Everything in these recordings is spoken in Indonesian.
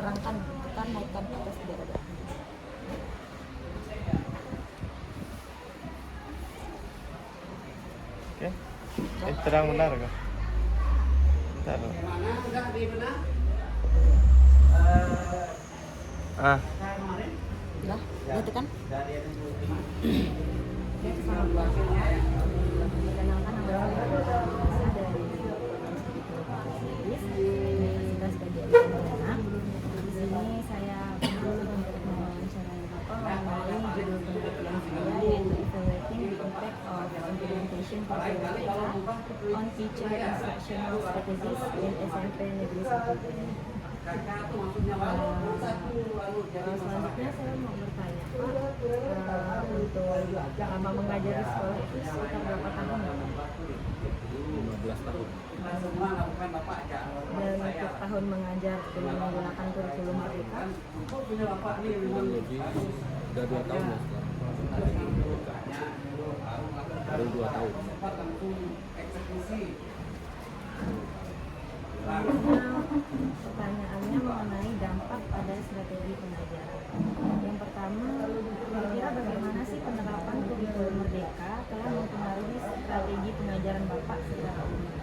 terangkan, tekan, naikkan ke atas biar ada. Oke, terang benar kah? Bentar. Udah, dia tekan. Dia sama perkenalkan nama saya dari Universitas Gadjah Pidana. Di sini saya untuk mewawancarai Bapak mengenai judul penelitian saya yaitu Evaluating the Impact of Implementation Curricula on Teacher Instructional Strategies in SMP Negeri 1. Selanjutnya saya mau bertanya, Pak, untuk lama mengajar di sekolah itu sekitar berapa tahun? 15 tahun. Dan untuk tahun mengajar dengan menggunakan kurikulum Merdeka? Kurang lebih udah 2 tahun ya setelah baru 2 tahun. Pertanyaannya mengenai dampak pada strategi pengajaran. Yang pertama, kira-kira bagaimana sih penerapan kurikulum Merdeka telah mempengaruhi strategi pengajaran Bapak secara umum?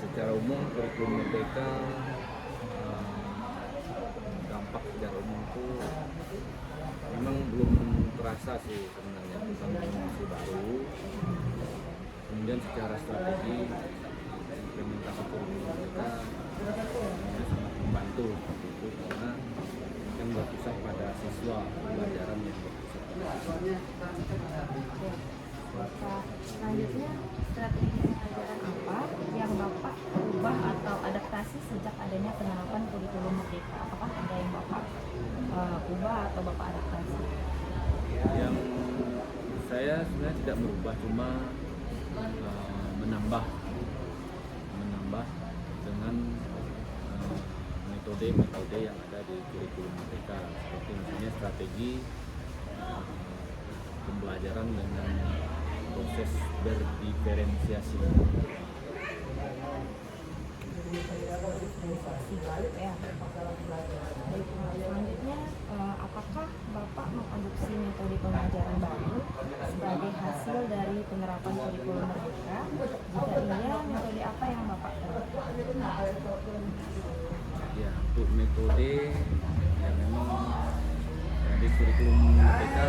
Secara umum kurikulum Merdeka dampak secara umum itu memang belum terasa sih sebenarnya, karena masih baru. Kemudian secara strategi implementasi kurikulum Merdeka sangat membantu seperti itu, karena yang berpusat pada siswa, pembelajaran yang berpusat pada siswa. Selanjutnya, strategi pengajaran apa yang Bapak ubah atau adaptasi sejak adanya penerapan kurikulum Merdeka? Apakah ada yang Bapak ubah atau Bapak adaptasi? Yang saya sebenarnya tidak merubah, cuma menambah dengan metode-metode yang ada di kurikulum Merdeka, seperti misalnya strategi pembelajaran dengan proses berdiferensiasi. Selanjutnya, apakah Bapak mengadopsi metode pembelajaran baru sebagai hasil dari penerapan kurikulum Merdeka? Jika iya, metode apa yang Bapak terapkan? Ya, untuk metode ya memang di kurikulum Merdeka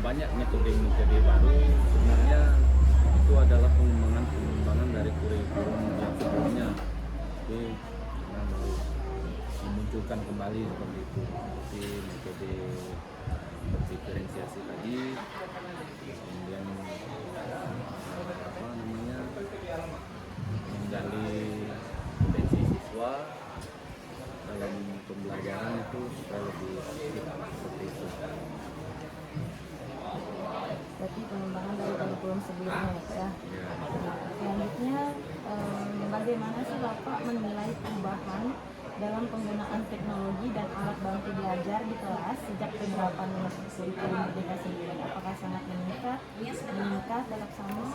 banyak metode-metode baru. Sebenarnya itu adalah pengembangan dari kurikulum yang sebelumnya, jadi baru memunculkan kembali seperti itu, seperti metode berdiferensiasi tadi, kemudian menggali potensi siswa dalam pembelajaran itu supaya lebih seperti itu. Berarti pengembangan dari kurikulum sebelumnya ya. Selanjutnya, bagaimana sih Bapak menilai perubahan dalam penggunaan teknologi dan alat bantu belajar di kelas sejak penerapan kurikulum Merdeka sendiri? Apakah sangat meningkat, tetap sama?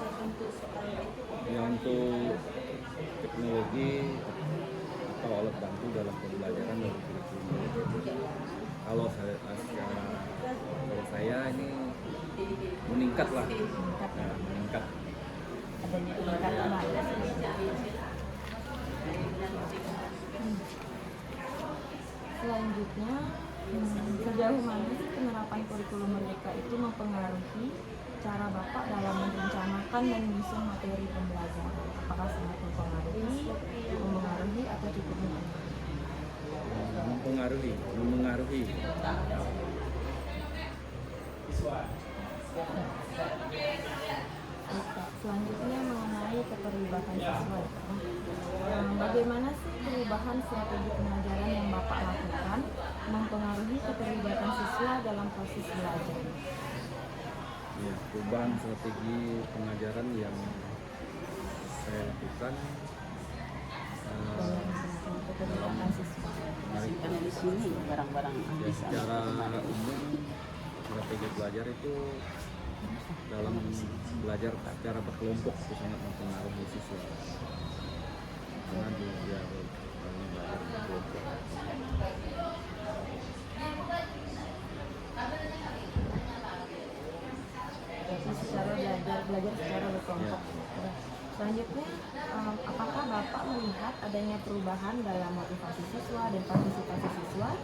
Ya, untuk teknologi atau alat bantu dalam pembelajaran dari kurikulum, kalau saya ini meningkat lah. Meningkat. Adanya peningkatan ada. Selanjutnya, sejauh mana sih penerapan kurikulum Merdeka itu mempengaruhi cara Bapak dalam merencanakan dan menyusun materi pembelajaran? Apakah sangat mempengaruhi atau cukup mempengaruhi? Mempengaruhi. Selanjutnya mengenai keterlibatan siswa. Bagaimana sih perubahan strategi pengajaran yang Bapak lakukan mempengaruhi keterlibatan siswa dalam proses belajar? Ya, perubahan strategi pengajaran yang saya lakukan keterlibatan siswa. Karena di sini barang-barang ya, secara umum strategi belajar itu dalam belajar secara berkelompok itu sangat mempengaruhi siswa. karena dia belajar di kelompok. Berarti secara belajar secara berkelompok. Ya. Selanjutnya, apakah Bapak melihat adanya perubahan dalam motivasi siswa dan partisipasi siswa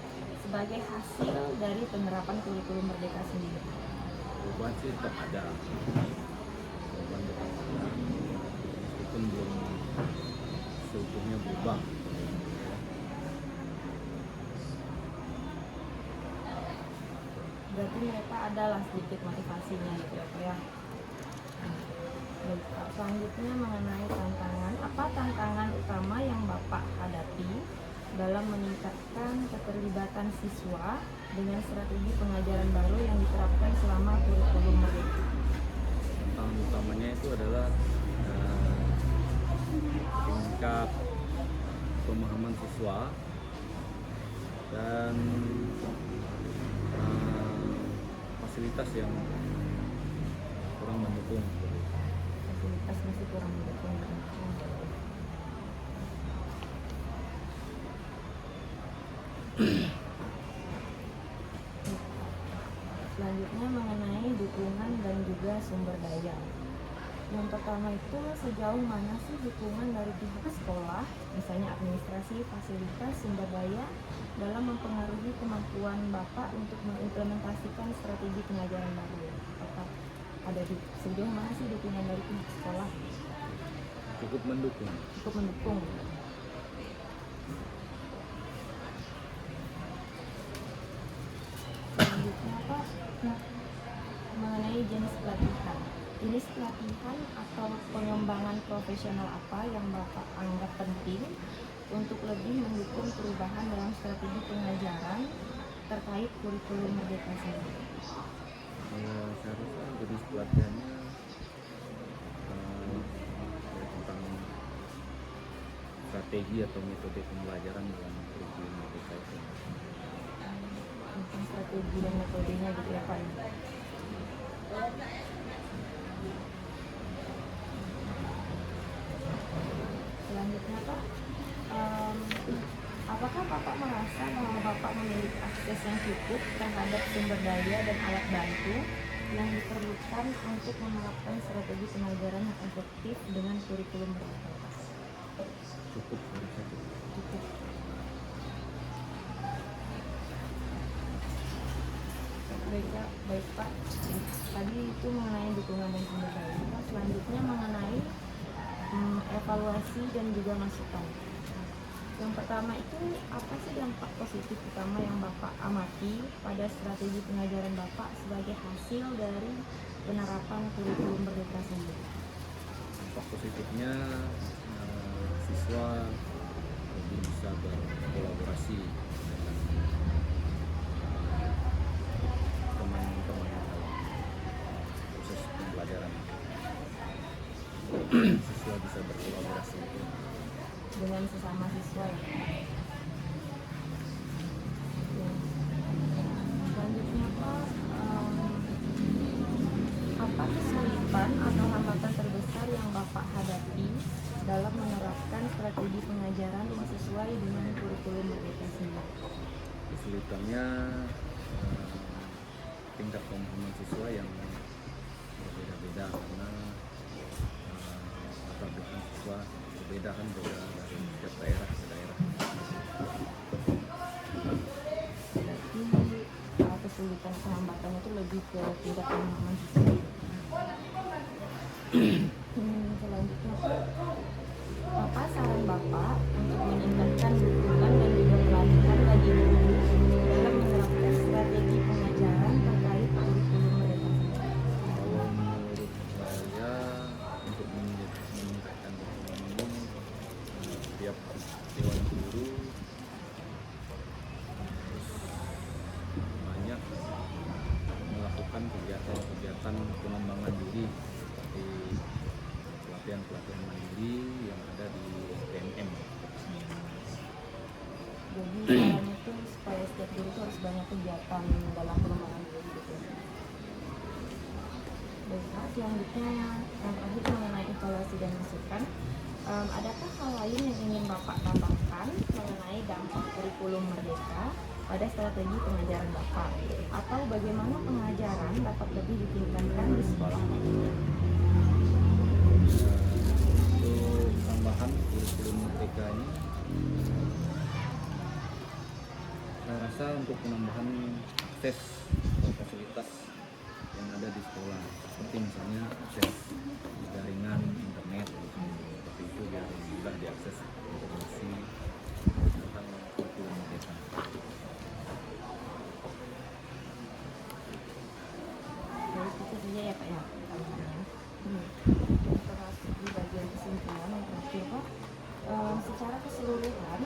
sebagai hasil dari penerapan kurikulum Merdeka sendiri? Perubahan sih tetap ada, perubahan tetap ada, meskipun belum seutuhnya berubah. Berarti mereka adalah sedikit motivasinya gitu ya Pak ya. Baik, Pak. Selanjutnya mengenai tantangan, apa tantangan utama yang Bapak hadapi dalam meningkatkan keterlibatan siswa dengan strategi pengajaran baru yang diterapkan selama kurikulum Merdeka? Tantangan utamanya itu adalah tingkat pemahaman siswa dan fasilitas yang kurang mendukung. Fasilitas masih kurang mendukung. Selanjutnya mengenai dukungan dan juga sumber daya. Yang pertama itu sejauh mana sih dukungan dari pihak sekolah, misalnya administrasi, fasilitas, sumber daya dalam mempengaruhi kemampuan Bapak untuk mengimplementasikan strategi pengajaran baru? Apakah ada sejauh mana sih dukungan dari pihak sekolah? Cukup mendukung. Cukup mendukung. Selanjutnya Pak, mengenai jenis pelatihan. Jenis pelatihan atau pengembangan profesional apa yang Bapak anggap penting untuk lebih mendukung perubahan dalam strategi pengajaran terkait kurikulum Merdeka sendiri? Saya rasa jenis pelatihannya tentang strategi atau metode pembelajaran dalam kurikulum Merdeka itu. Tentang strategi dan metodenya gitu ya Pak. Selanjutnya Pak, apakah Bapak merasa bahwa Bapak memiliki akses yang cukup terhadap sumber daya dan alat bantu yang diperlukan untuk menerapkan strategi pengajaran yang efektif dengan kurikulum Merdeka? Cukup, saya rasa cukup. Cukup. Baik Pak. Tadi itu mengenai dukungan dan sumber daya. Pak, selanjutnya mengenai evaluasi dan juga masukan. Yang pertama itu apa sih dampak positif utama yang Bapak amati pada strategi pengajaran Bapak sebagai hasil dari penerapan kurikulum Merdeka sendiri? Dampak positifnya siswa lebih bisa berkolaborasi dengan teman-teman dalam proses pembelajaran. Siswa bisa berkolaborasi Dengan sesama siswa ya. Selanjutnya Pak, apa kesulitan atau hambatan terbesar yang Bapak hadapi dalam menerapkan strategi pengajaran yang sesuai dengan kurikulum Merdeka sendiri? Kesulitannya tingkat pemahaman siswa yang berbeda-beda karena latar belakang siswa berbeda kan, beda dari setiap daerah ke daerah. Berarti kesulitan kehambatan itu lebih ke tingkat pemahaman siswa. Selanjutnya apa saran Bapak untuk meningkatkan dukungan dan juga pelatihan bagi guru dalam menerapkan strategi pengajaran terkait kurikulum Merdeka sendiri? Kalau menurut saya untuk meningkatkan dukungan ini, setiap dewan guru harus banyak melakukan kegiatan-kegiatan pengembangan diri seperti pelatihan-pelatihan mandiri yang ada di TNM. Jadi saran itu supaya setiap guru itu harus banyak kegiatan dalam pengembangan diri gitu. Baik Pak, selanjutnya yang terakhir mengenai evaluasi dan masukan. Adakah hal lain yang ingin Bapak tambahkan mengenai dampak kurikulum Merdeka pada strategi pengajaran Bapak? Atau bagaimana pengajaran dapat lebih ditingkatkan di sekolah? Untuk tambahan kurikulum Merdeka ini, saya rasa untuk penambahan akses atau fasilitas yang ada di sekolah, seperti misalnya akses jaringan internet, seperti itu biar mudah diakses informasi tentang kurikulum Merdeka. Jadi itu saja ya Pak ya tambahannya. Terus di bagian kesimpulan yang terakhir Pak, secara keseluruhan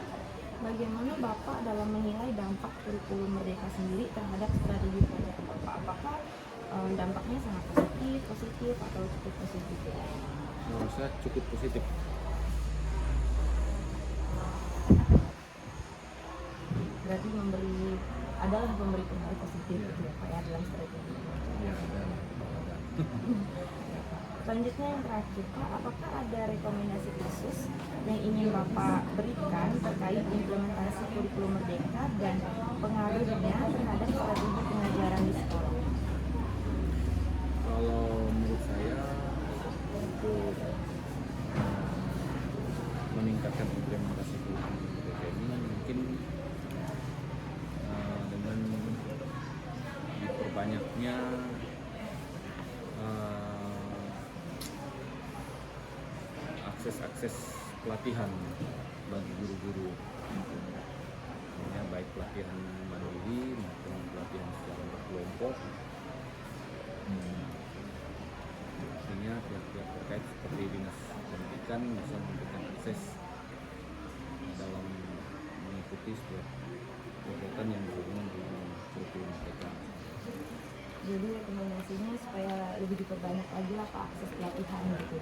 bagaimana Bapak dalam menilai dampak kurikulum Merdeka sendiri terhadap strategi pengajaran Bapak? Apakah dampaknya sangat positif atau cukup positif? Saya rasa cukup positif. Berarti adalah memberi pengaruh positif gitu ya Pak ya dalam strategi pengajaran. Ya, ada. Selanjutnya yang terakhir Pak, apakah ada rekomendasi khusus yang ingin Bapak berikan terkait implementasi kurikulum Merdeka dan pengaruhnya terhadap strategi pengajaran di sekolah? Kalau menurut saya untuk meningkatkan implementasi kurikulum Merdeka ini mungkin dengan diperbanyaknya akses pelatihan bagi guru-guru, ya, baik pelatihan mandiri maupun pelatihan secara berkelompok. Artinya pihak-pihak terkait seperti dinas pendidikan bisa memberikan akses dalam mengikuti setiap kegiatan yang berhubungan dengan kurikulum Merdeka. Jadi rekomendasinya supaya lebih diperbanyak lagi lah Pak akses pelatihan gitu.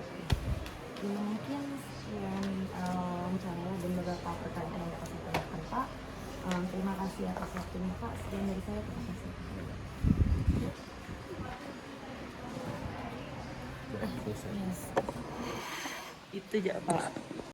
Ya, mungkin sekian wawancara dan beberapa pertanyaan yang dapat saya tanyakan Pak. Terima kasih atas waktunya Pak. Sekian dari saya, terima kasih. Selesai. Yes. Itu aja Pak.